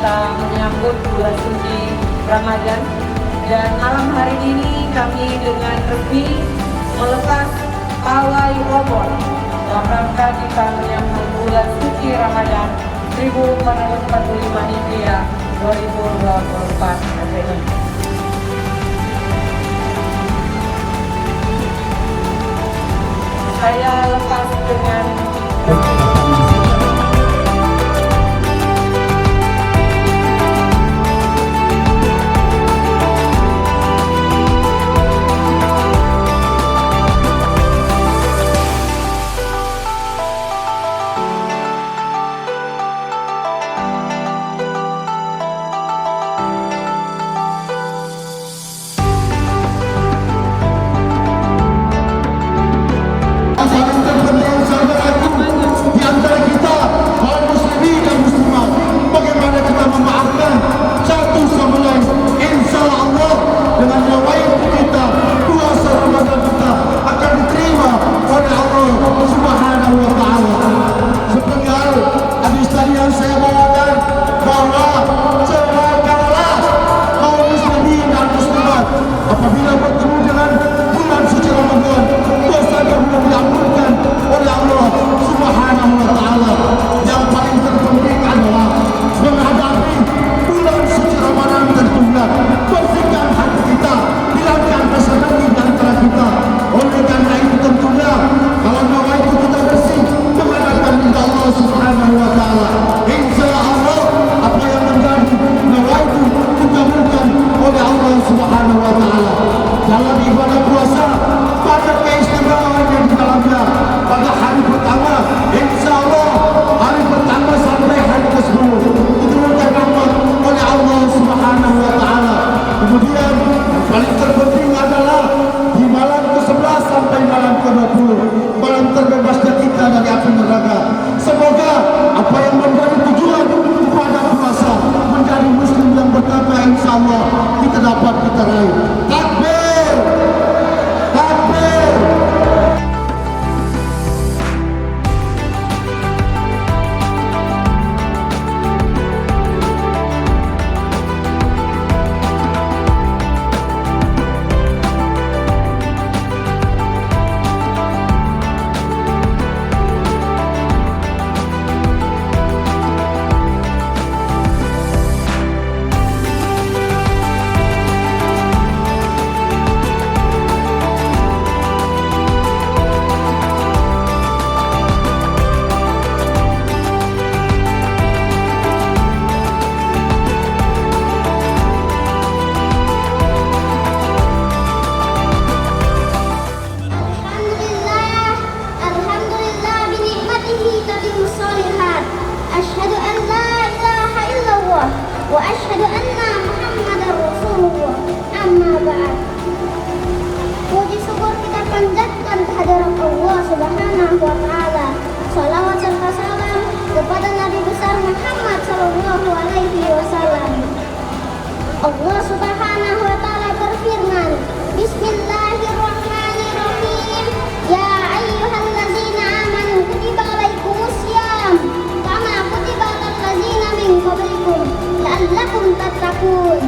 kita menyambut bulan suci Ramadan. Dan malam hari ini kami dengan resmi melepas pawai obor dalam rangka kita menyambut bulan suci Ramadan 1445 Hijriah 2024 Masehi. Saya lepas dengan wa asyhadu anna Muhammadar Rasulullah. Amma ba'd. Puji syukur kita panjatkan kehadirat Allah Subhanahu wa taala. Shalawat serta salam kepada Nabi besar Muhammad sallallahu alaihi wasallam. Allah Subhanahu wa taala berfirman, Bismillahirrahmanirrahim. Ya ayyuhallazina amanu kutiba alaikumusiyam kama kutiba alal ladzina min qablikum la'allakum tattaqun.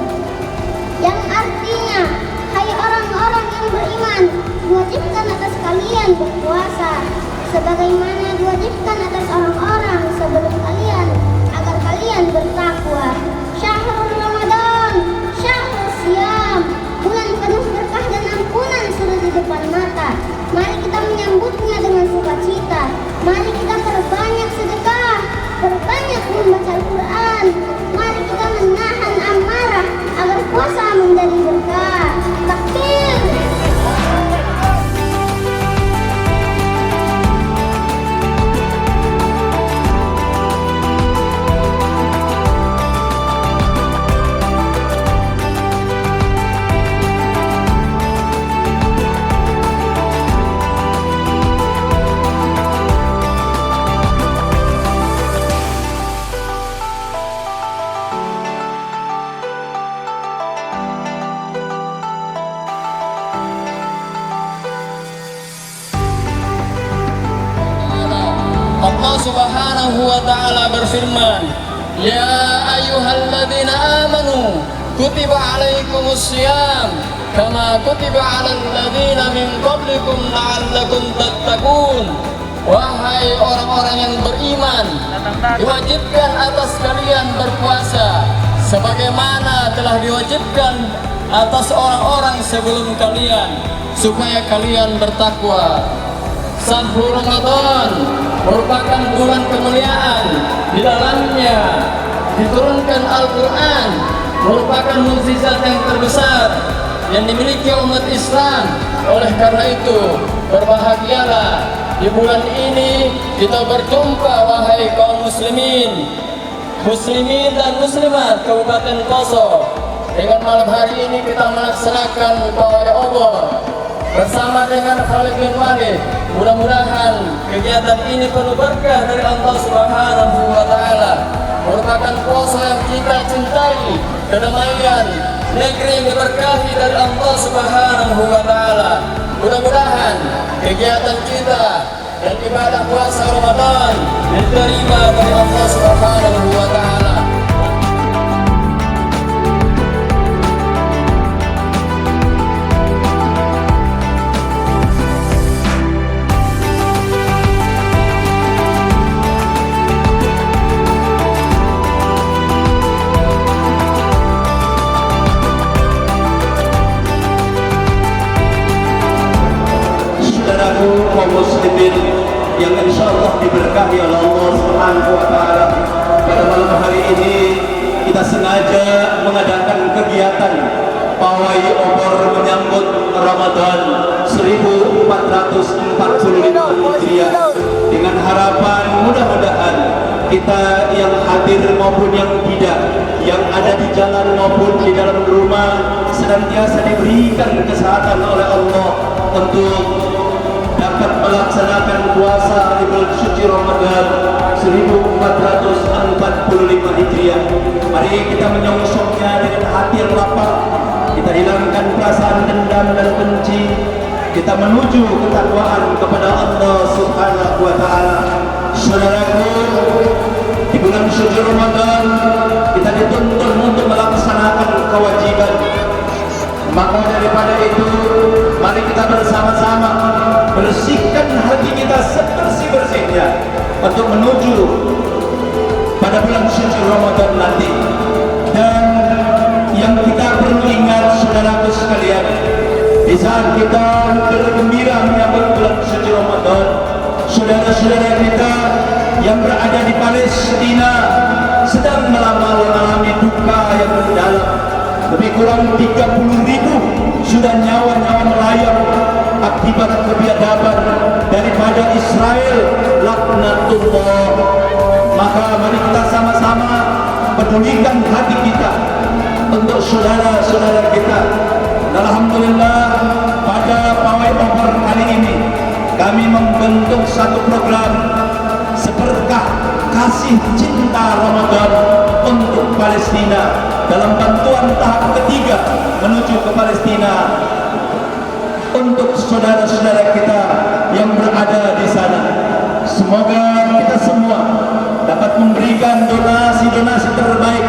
Yang artinya, hai orang-orang yang beriman, diwajibkan atas kalian berpuasa sebagaimana diwajibkan atas orang-orang sebelum kalian agar kalian bertakwa. Syahrul Ramadan, syahrul siyam, bulan penuh berkah dan ampunan sudah di depan mata. Mari kita menyambutnya dengan sukacita. Mari kita perbanyak sedekah, perbanyak membaca Al-Quran. Mari kita menahan amarah agar puasa menjadi berkah. Takbir. Allah Subhanahu wa ta'ala berfirman, Ya ayyuhal ayyuhalladzina amanu kutiba alaikumussyam kama kutiba alal ladzina min qablikum la'allakum tattaqun. Wahai orang-orang yang beriman, diwajibkan atas kalian berpuasa sebagaimana telah diwajibkan atas orang-orang sebelum kalian, supaya kalian bertakwa. Sahur Ramadan merupakan bulan kemuliaan, di dalamnya diturunkan Al-Quran, merupakan mukjizat yang terbesar yang dimiliki umat Islam. Oleh karena itu, berbahagialah di bulan ini kita berjumpa, wahai kaum muslimin dan muslimat Kabupaten Poso. Dengan malam hari ini kita melaksanakan pawai obor bersama dengan Khalid bin Walid. Mudah-mudahan kegiatan ini penuh berkah dari Allah Subhanahu wa Ta'ala. Merupakan Poso yang kita cintai, kedamaian, negeri yang diberkahi dari Allah Subhanahu wa Ta'ala. Mudah-mudahan kegiatan kita dan ibadah puasa Ramadan diterima dari Allah Subhanahu wa Ta'ala. Kaum muslimin yang insyaallah diberkahi oleh Allah Subhanahu wa Ta'ala, pada malam hari ini kita sengaja mengadakan kegiatan pawai obor menyambut Ramadan 1445 Hijriah dengan harapan mudah-mudahan kita yang hadir maupun yang tidak, yang ada di jalan maupun di dalam rumah, senantiasa diberikan kesehatan oleh Allah untuk dapat melaksanakan puasa di bulan suci Ramadan 1445 Hijriah. Mari kita menyongsongnya dengan hati yang lapang. Kita hilangkan perasaan dendam dan benci. Kita menuju ketakwaan kepada Allah Subhanahu wa Ta'ala. Saudaraku, di bulan suci Ramadan kita dituntun untuk melaksanakan kewajiban. Maka daripada itu, mari kita bersama-sama bersihkan hati kita sebersih-bersihnya untuk menuju pada bulan suci Ramadan nanti. Dan yang kita perlu ingat, saudaraku sekalian, di saat kita bergembira menyambut bulan suci Ramadan, saudara-saudara kita yang berada di Palestina sedang mengalami duka yang mendalam. Lebih kurang 30.000 sudah nyawa-nyawa melayang akibat kebiadaban daripada Israel, laknatullah. Maka mari kita sama-sama pedulikan hati kita untuk saudara-saudara kita. Alhamdulillah, pada pawai obor kali ini kami membentuk satu program seberkah kasih cinta Ramadan untuk Palestina dalam bantuan tahap ketiga menuju ke Palestina untuk saudara-saudara kita yang berada di sana. Semoga kita semua dapat memberikan donasi-donasi terbaik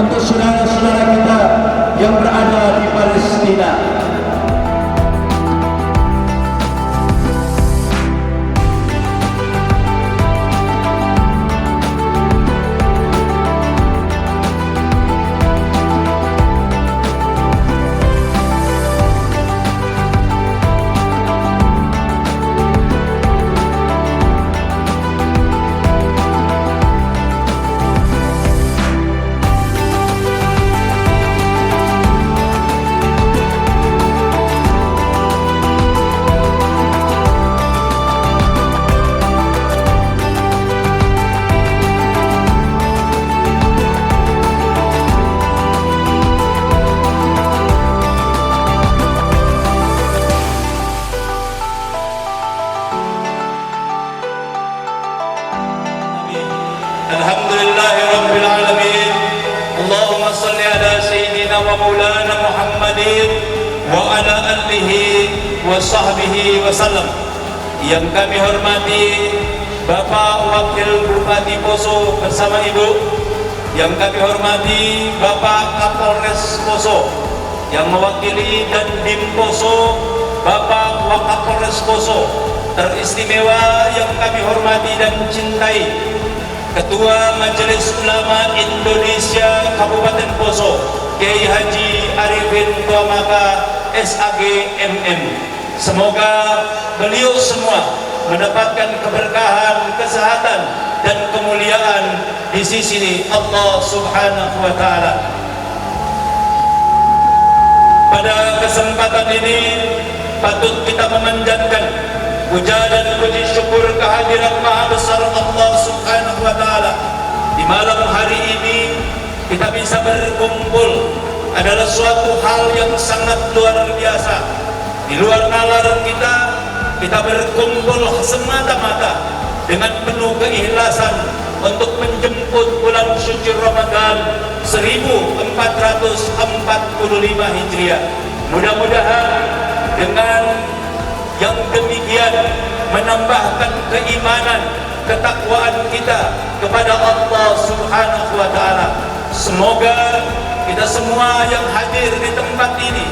untuk saudara-saudara kita yang berada di Palestina. Alhamdulillahirrabbilalamin. Allahumma salli ala Sayyidina wa Maulana Muhammadin wa ala alihi wa sahbihi wa sallam. Yang kami hormati Bapak Wakil Bupati Poso bersama Ibu, yang kami hormati Bapak Kapolres Poso, yang mewakili Dandim Poso Bapak Wakapolres Poso, teristimewa yang kami hormati dan cintai Ketua Majelis Ulama Indonesia Kabupaten Poso, Kiai Haji Arifin Tuamaka SAG MM. Semoga beliau semua mendapatkan keberkahan, kesehatan dan kemuliaan di sisi Allah Subhanahu wa taala. Pada kesempatan ini patut kita memanjatkan puja dan puji syukur kehadiran Maha Besar Allah Subhanahu wa taala. Di malam hari ini kita bisa berkumpul adalah suatu hal yang sangat luar biasa. Di luar nalar kita berkumpul semata-mata dengan penuh keikhlasan untuk menjemput bulan suci Ramadan 1445 Hijriah. Mudah-mudahan dengan yang demikian menambahkan keimanan, ketakwaan kita kepada Allah Subhanahu wa taala. Semoga kita semua yang hadir di tempat ini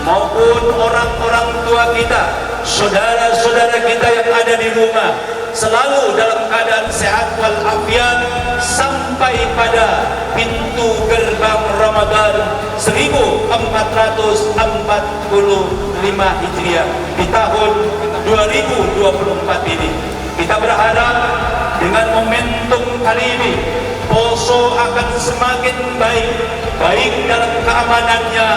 maupun orang-orang tua kita, saudara-saudara kita yang ada di rumah selalu dalam keadaan sehat walafiat sampai pada pintu gerbang Ramadan 1445 Hijriah di tahun 2024 ini. Kita berharap dengan momentum kali ini Poso akan semakin baik dalam keamanannya,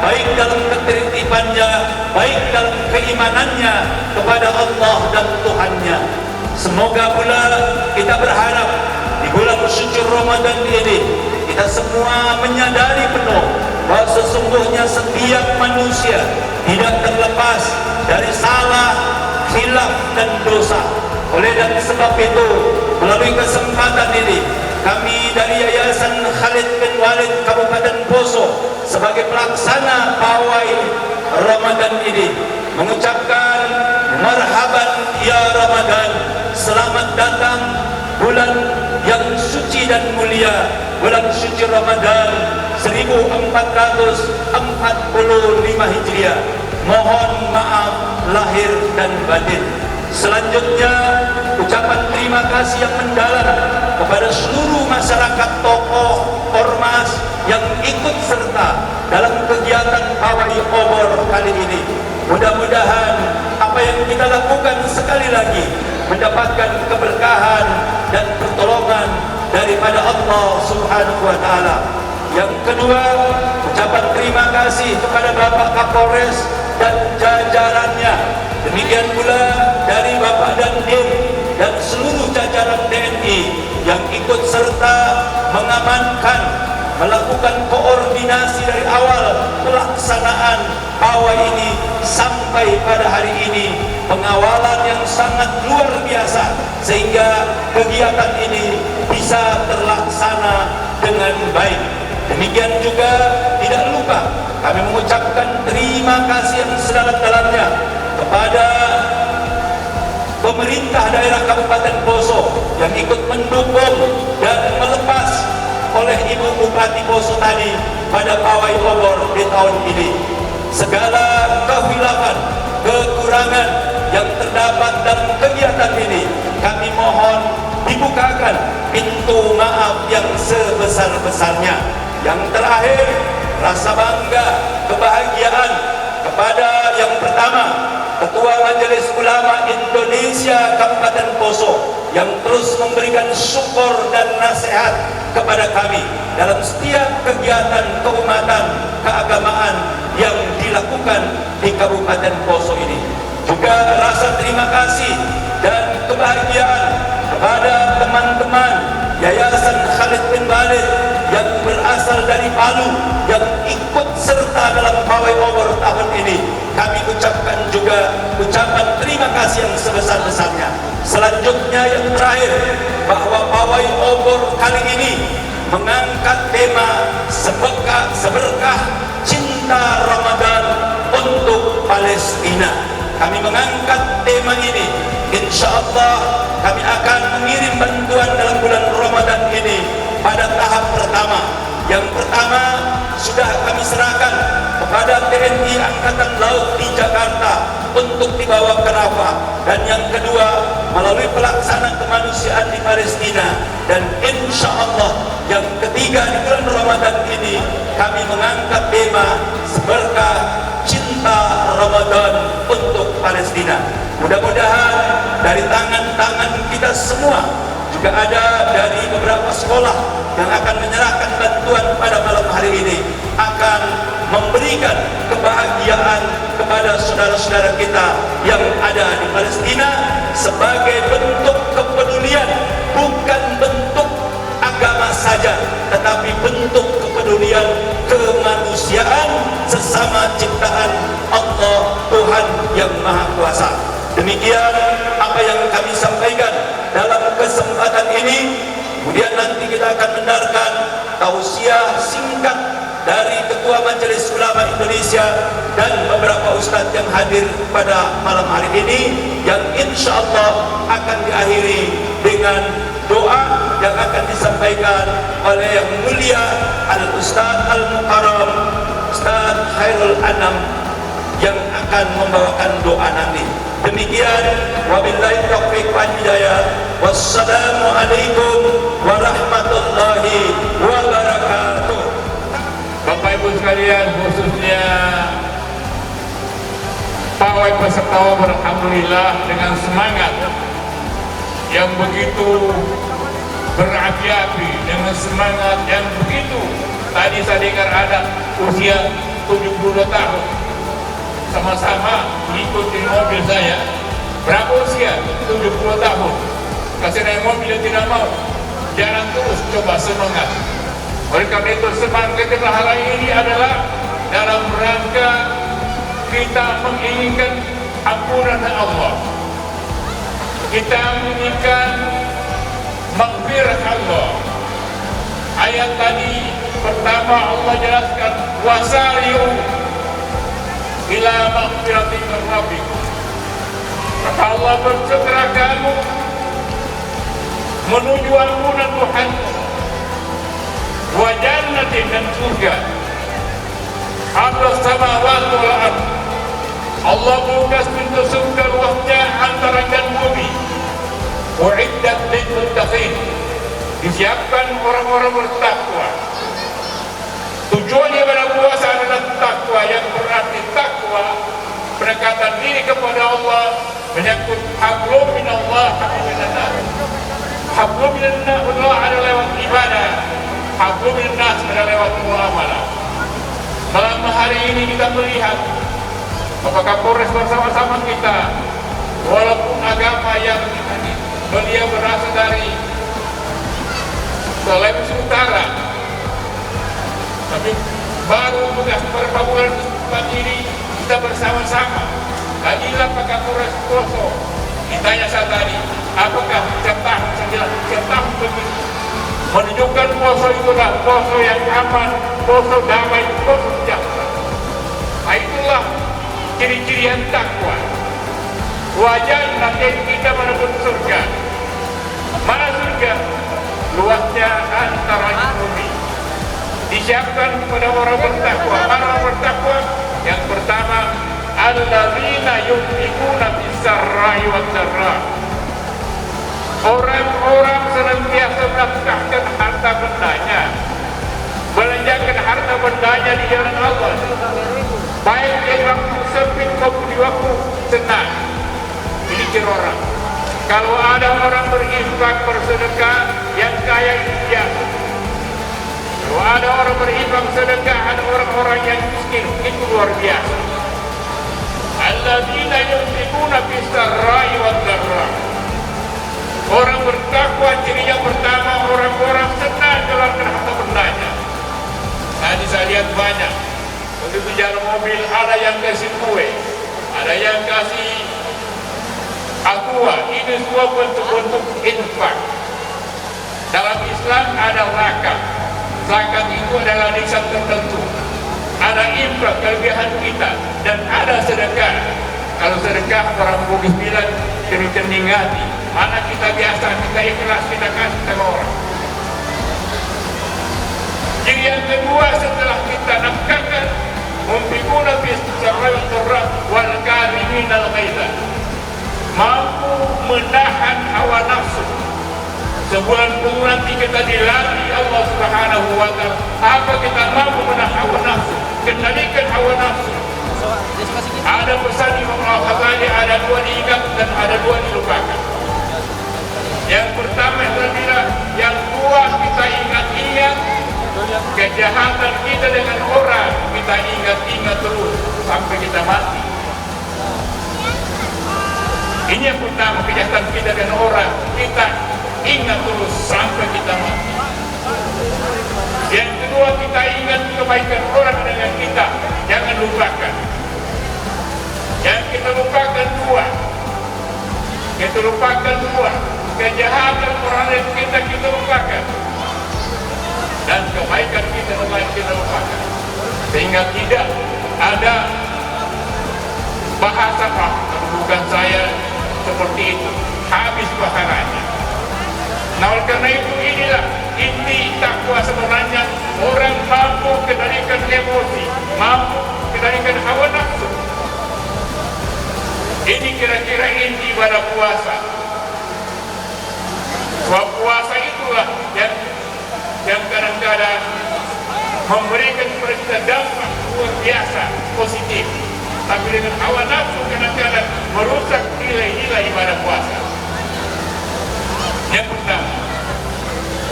baik dalam ketertibannya, baik dalam keimanannya kepada Allah dan Tuhannya. Semoga pula kita berharap di bulan suci Ramadan ini kita semua menyadari penuh bahwa sesungguhnya setiap manusia tidak terlepas dari salah, khilaf dan dosa. Oleh dan sebab itu, melalui kesempatan ini kami dari Yayasan Khalid bin Walid Kabupaten Poso sebagai pelaksana pawai Ramadan ini mengucapkan marhaban ya Ramadan, selamat datang bulan yang suci dan mulia, bulan suci Ramadan 1445 Hijriah. Mohon maaf lahir dan batin. Selanjutnya, ucapan terima kasih yang mendalam kepada seluruh masyarakat, tokoh, ormas yang ikut serta dalam kegiatan pawai obor kali ini. Mudah-mudahan apa yang kita lakukan sekali lagi mendapatkan keberkahan dan pertolongan daripada Allah Subhanahu wa taala. Yang kedua, ucapan terima kasih kepada Bapak Kapolres dan jajarannya. Demikian pula dari Bapak Dandim dan seluruh jajaran TNI yang ikut serta mengamankan, melakukan koordinasi dari awal pelaksanaan pawai ini sampai pada hari ini, pengawalan yang sangat luar biasa sehingga kegiatan ini bisa terlaksana dengan baik. Demikian juga tidak lupa kami mengucapkan terima kasih yang sedalam-dalamnya kepada pemerintah daerah Kabupaten Poso yang ikut mendukung dan melepas oleh Ibu Bupati Poso tadi pada pawai obor di tahun ini. Segala kehilafan, kekurangan yang terdapat dalam kegiatan ini kami mohon dibukakan pintu maaf yang sebesar-besarnya. Yang terakhir, rasa bangga, kebahagiaan kepada yang pertama, Ketua Majelis Ulama Indonesia Kabupaten Poso yang terus memberikan syukur dan nasihat kepada kami dalam setiap kegiatan keumatan, keagamaan yang dilakukan di Kabupaten Poso ini. Juga rasa terima kasih dan kebahagiaan kepada teman-teman Yayasan Khalid bin Walid yang berasal dari Palu yang ikut serta dalam pawai obor tahun ini. Kami ucapkan juga ucapan terima kasih yang sebesar-besarnya. Selanjutnya yang terakhir, bahwa pawai obor kali ini mengangkat tema seberkah cinta Ramadan untuk Palestina. Kami mengangkat tema ini. Insya Allah kami akan mengirim bantuan dalam bulan Ramadan ini pada tahap pertama. Yang pertama sudah kami serahkan kepada TNI Angkatan Laut di Jakarta untuk dibawa ke Rafah, dan yang kedua melalui pelaksanaan kemanusiaan di Palestina, dan insya Allah yang ketiga di bulan Ramadan ini kami mengangkat tema seberkah cinta Ramadan untuk Palestina. Mudah-mudahan dari tangan-tangan kita semua, juga ada dari beberapa sekolah yang akan menyerahkan bantuan pada malam hari ini, akan memberikan kebahagiaan kepada saudara-saudara kita yang ada di Palestina sebagai bentuk kepedulian, bukan bentuk agama saja, tetapi bentuk kepedulian kemanusiaan sesama ciptaan Allah Tuhan yang Maha Kuasa. Demikian apa yang kami sampaikan dalam kesempatan ini. Kemudian nanti kita akan mendengarkan tausiah singkat dari Ketua Majelis Ulama Indonesia dan beberapa ustadz yang hadir pada malam hari ini, yang insya Allah akan diakhiri dengan doa yang akan disampaikan oleh yang mulia Al-Ustadz Al-Mukarram Ustadz Khairul Anam yang akan membawakan doa nanti. Demikian, wabillahi taufiq wal hidayah. Wassalamualaikum warahmatullahi wabarakatuh. Bapak Ibu sekalian, khususnya pawai peserta obor, alhamdulillah dengan semangat yang begitu berapi-api, dengan semangat yang begitu. Tadi saya dengar ada usia 72 tahun sama-sama ikutin mobil saya. Berapa usia? 70 tahun. Kasih naik mobil yang tidak mau, jalan terus, coba semangat. Oleh karena itu semangat kita hari ini adalah dalam rangka kita menginginkan ampunan Allah, kita menginginkan maghfirah Allah. Ayat tadi pertama Allah jelaskan wasari'u ila maghfiratin min rabbikum. Maka Allah bersegera kamu menuju ampunan Tuhan wa jannatin, dan surga. Ardos samawati wal ardh. Allah buka pintu surga luasnya antara dan bumi. Uiddat lil muttaqin. Disiapkan orang-orang bertakwa. Tujuannya pada puasa adalah takwa, yang berarti takwa pendekatan diri kepada Allah, menyangkut hablum minallah, hablum minannas. Hablum minannas adalah lewat ibadah, hablum minannas adalah lewat muamalah. Malam hari ini kita melihat apakah Kapolres bersama-sama kita, walaupun agama yang beliau berasal dari Sulawesi Utara, tapi baru beberapa bulan ini kita bersama-sama. Tadilah Pak Kapolres Poso, ditanya saya tadi, apakah setiap tahun begitu menunjukkan Poso itulah Poso yang aman, Poso damai, Poso sejahtera. Nah, itulah ciri-ciri yang takwa. Wajah nanti kita menuju surga. Mana surga? Luasnya antara bumi. Disiapkan kepada orang bertakwa. Mana orang bertakwa? Yang pertama, alladzina yunfiquna fis-sarra'i wad-dharra. Orang-orang senantiasa menafkahkan harta bendanya, belanjakan harta bendanya di jalan Allah, baik di waktu sempit maupun di waktu senang. Ini ciri orang. Kalau ada orang berinfak, bersedekah, yang kaya itu biasa. Kalau ada orang berinfak, sedekah, ada orang-orang yang miskin, itu luar biasa. Alladzina yunfiquna fis-sarra'i wad-dharra. Orang bertakwa ciri yang pertama, orang-orang senang keluarkan harta bendanya. Tadi saya lihat banyak begitu jalan mobil, ada yang kasih kue, ada yang kasih aqua. Ini semua bentuk-bentuk infak. Dalam Islam ada zakat. Zakat itu adalah nisan tertentu. Ada infak, kelebihan kita, dan ada sedekah. Kalau sedekah orang Bugis bilang kening hati. Mana kita biasa, kita ikhlas, kita kasih sama orang. Ciri yang kedua setelah kita nafkahkan, munfiquna fi sarra'i wad dharra wal kaazimina al-ghaidha, mampu menahan hawa nafsu. Sebulan penuh nanti kita dilatih Allah Subhanahu wa Ta'ala. Apa kita mampu menahan hawa nafsu, kendalikan hawa nafsu. Ada pesan Imam Al-Ghazali, ada dua diingat dan ada dua dilupakan. Yang pertama adalah yang dua kita ingat-ingat kejahatan kita dengan orang, kita ingat-ingat terus sampai kita mati. Ini yang pertama, kejahatan kita dengan orang, kita ingat terus sampai kita mati. Yang kedua, kita ingat kebaikan orang dengan kita, jangan lupakan. Yang kita lupakan dua, kejahatan orang lain kita lupakan, dan kebaikan kita lupakan, sehingga tidak ada bahasa bukan saya seperti itu, habis pahalanya. Nah, oleh karena itu inilah inti takwa sebenarnya, orang mampu kendalikan emosi, mampu kendalikan hawa nafsu. Ini kira-kira inti pada puasa. Sebab puasa itulah yang kadang-kadang memberikan kepada kita dampak luar biasa positif, tapi dengan hawa nafsu kadang-kadang merusak nilai-nilai ibadah puasa. Yang pertama.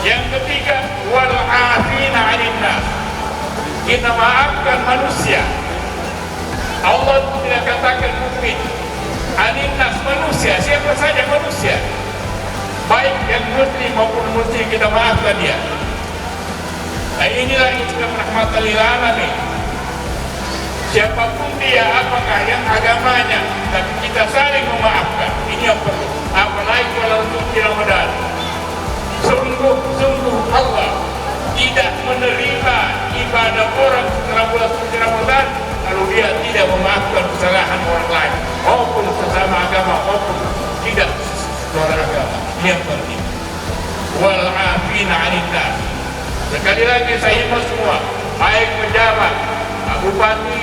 Yang ketiga, wal 'afina 'anil nas, kita maafkan manusia. Allah tidak katakan mukmin, 'anil nas, manusia, siapa saja manusia, baik yang muslim maupun muslim, kita maafkan dia. Nah, inilah Islam rahmatan lil alamin. Siapapun dia, apakah yang agamanya, tapi kita saling memaafkan. Ini yang perlu. Apalagi kalau suci Ramadan. Sungguh Allah tidak menerima ibadah orang setelah bulan suci Ramadan kalau dia tidak memaafkan kesalahan orang lain, maupun sesama agama, maupun tidak seorang agama. Ini yang penting. Wal 'afina 'anil nas. Sekali lagi saya himbau semua, baik pejabat, bupati,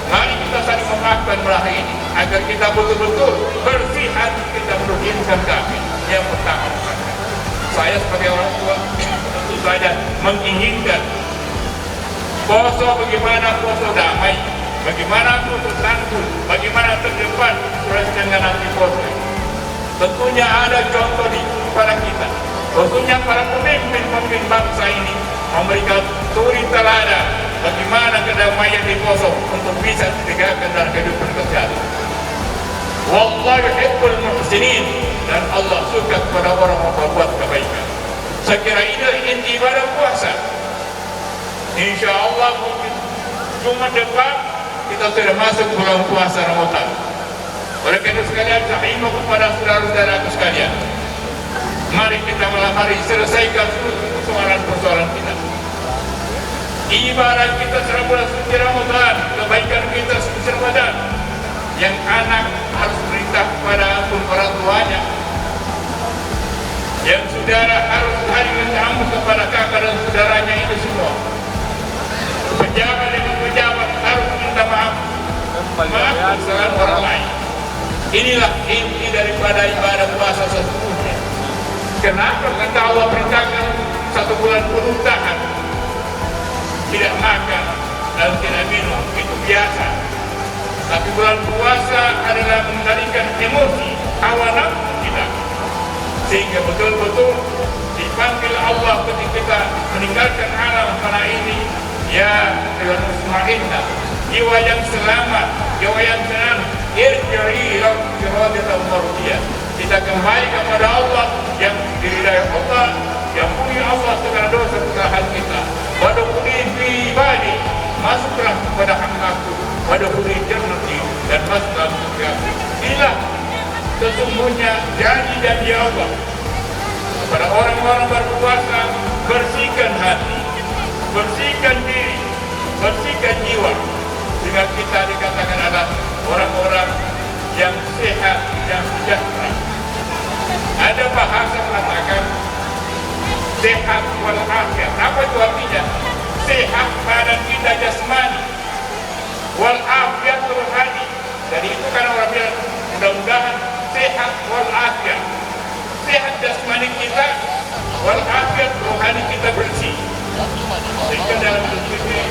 mari kita saling memaafkan belah ini agar kita betul-betul bersih hati kita merugikan kami. Yang pertama, saya sebagai orang tua tentu saja menginginkan poso, bagaimana poso damai, bagaimana poso tangguh, bagaimana terdepan dengan nanti poso. Tentunya ada contoh di kepada kita. Tentunya para pemimpin bangsa ini memberikan suri teladan bagaimana kedamaian di poso untuk bisa ditegakkan dalam kehidupan kesehatan. Wallahu yuhibbul muhsinin, dan Allah suka kepada orang yang berbuat kebaikan. Saya kira ini inti ibadah puasa. Insya Allah mungkin Jumat depan kita sudah masuk bulan puasa Ramadan. Oleh karena sekalian, saya himbau kepada saudara-saudaraku sekalian, mari kita malam hari selesaikan persoalan-persoalan kita. Ibadah kita selama bulan suci Ramadan, kebaikan kita suci Ramadan. Yang anak harus perintah kepada orang tuanya, yang saudara harus saling menyambut kepada kakak dan saudaranya, itu semua. Pejabat dengan pejabat harus minta maaf kesalahan orang lain. Inilah inti daripada ibadah puasa sesungguhnya. Kenapa kata Allah perintahkan 1 bulan penuh tahan, tidak makan dan tidak minum, itu biasa. Tapi bulan puasa adalah mengendalikan emosi, hawa nafsu kita, sehingga betul-betul dipanggil Allah ketika kita meninggalkan alam fana ini, ya ayyuhal mutmainnah, jiwa yang selamat, jiwa yang tenang, irji'i ila siratal mardiyah. Kita kembali kepada Allah yang diridai Allah, yang punya Allah segala dosa kesalahan kita. Wadkhuli fi ibadi, masuklah kepada hambaku, wadkhuli jannati, dan masuklah surga. Inilah sesungguhnya janji-janji Allah kepada orang-orang berpuasa. Bersihkan hati, bersihkan diri, bersihkan jiwa, sehingga kita dikatakan adalah orang-orang yang sehat, yang sejahtera. Ada bahasa mengatakan sehat walafiat. Apa itu artinya? Sehat badan kita jasmani, walafiat rohani. Jadi itu kan orang bilang mudah-mudahan sehat walafiat. Sehat jasmani kita, walafiat rohani kita bersih. Sehingga dalam ini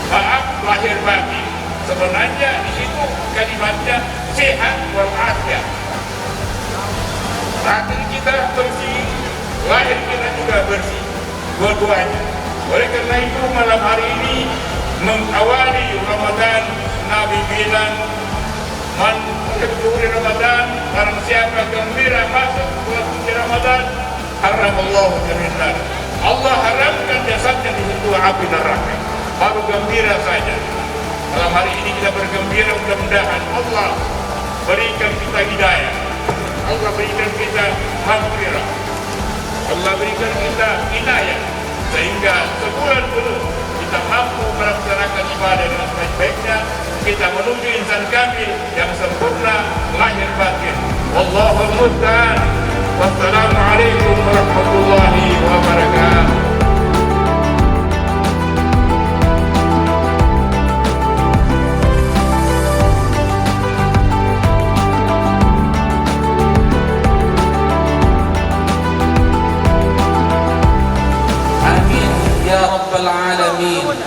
maaf lahir batin. Sebenarnya di situ kalimatnya sehat walafiat. Batin kita bersih, lahir kita juga bersih, dua-duanya. Oleh karena itu malam hari ini mengawali Ramadan, Nabi bilang man keduri Ramadan, barang siapa gembira masuk bulan suci Ramadan, haramallahu jannah. Allah haramkan jasadnya disentuh api neraka. Baru gembira saja. Malam hari ini kita bergembira, mudah-mudahan Allah berikan kita hidayah, Allah berikan kita maghfirah, Allah berikan kita inayah, sehingga sebulan penuh kita mampu melaksanakan ibadah dengan sebaik-baiknya. Kita menuju insan kamil yang sempurna lahir batin. Wallahul musta'an. Wassalamualaikum warahmatullahi wabarakatuh. العالمين.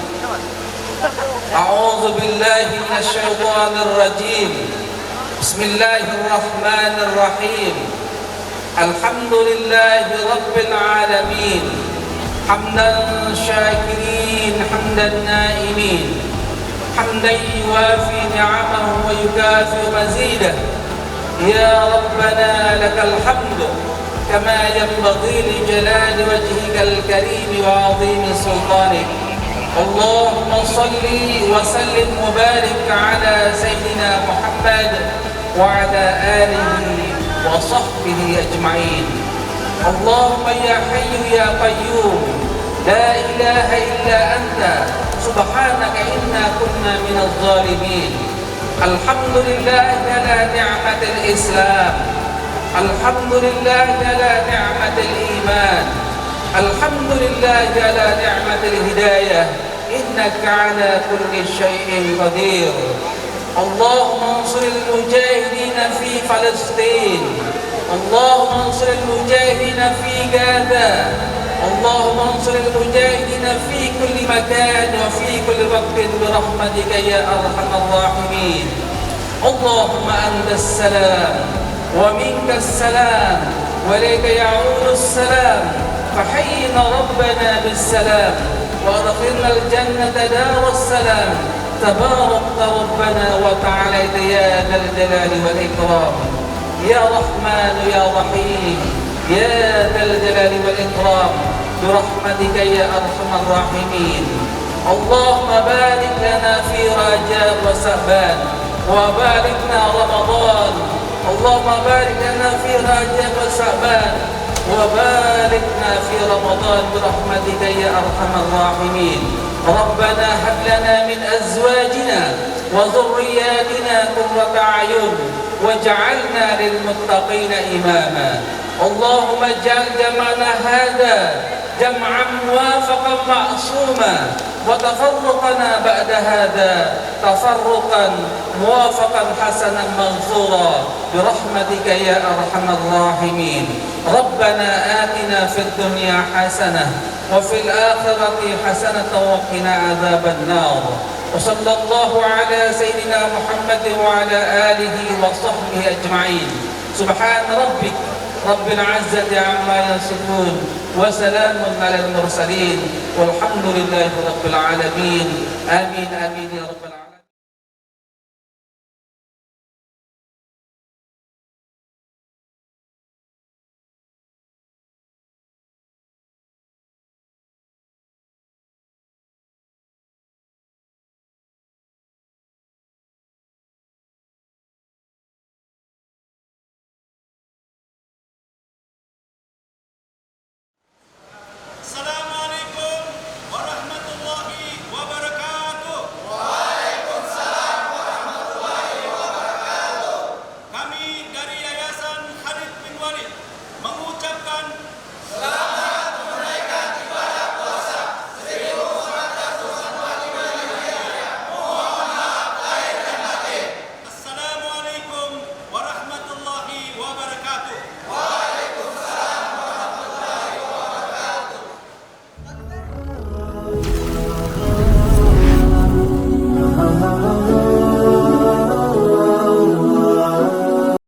أعوذ بالله من الشيطان الرجيم. بسم الله الرحمن الرحيم. الحمد لله رب العالمين، حمدا شاكرين حمدا نائمين، حمدا يوافي نعمه ويكافئ مزيده. يا ربنا لك الحمد كما ينبغي لجلال وجهك الكريم وعظيم سلطانك. اللهم صل وسلم وبارك على سيدنا محمد وعلى آله وصحبه أجمعين. اللهم يا حي يا قيوم لا إله إلا أنت سبحانك إنا كنا من الظالمين. الحمد لله على نعمة الإسلام، الحمد لله على نعمة الإيمان، الحمد لله على نعمة الهداية، إنك على كل شيء قدير. اللهم انصر المجاهدين في فلسطين، اللهم انصر المجاهدين في غزة، اللهم انصر المجاهدين في كل مكان وفي كل وقت برحمتك يا أرحم الراحمين. اللهم أنت السلام ومنك السلام وإليك يعود السلام، فحينا ربنا بالسلام وأدخلنا الجنة دار السلام. تبارك ربنا وتعالى يا ذا الجلال والإكرام. يا رحمن يا رحيم يا ذا الجلال والإكرام برحمتك يا أرحم الراحمين. اللهم بارك لنا في رجب وشعبان وباركنا رمضان. اللهم بارك لنا في رجب وشعبان وباركنا في رمضان برحمتك يا أرحم الراحمين. ربنا هب لنا من أزواجنا وذرياتنا قرة أعين واجعلنا للمتقين إماما. اللهم اجعل جمعنا هذا جمعا موافقا معصوما، وتفرقنا بعد هذا تفرقا موافقا حسنا مغفورا برحمتك يا أرحم الراحمين. ربنا آتنا في الدنيا حسنة وفي الآخرة حسنة وقنا عذاب النار. وصلى الله على سيدنا محمد وعلى آله وصحبه أجمعين. سبحان ربك رب العزة عما يصفون وسلام على المرسلين والحمد لله رب العالمين. آمين آمين يا رب.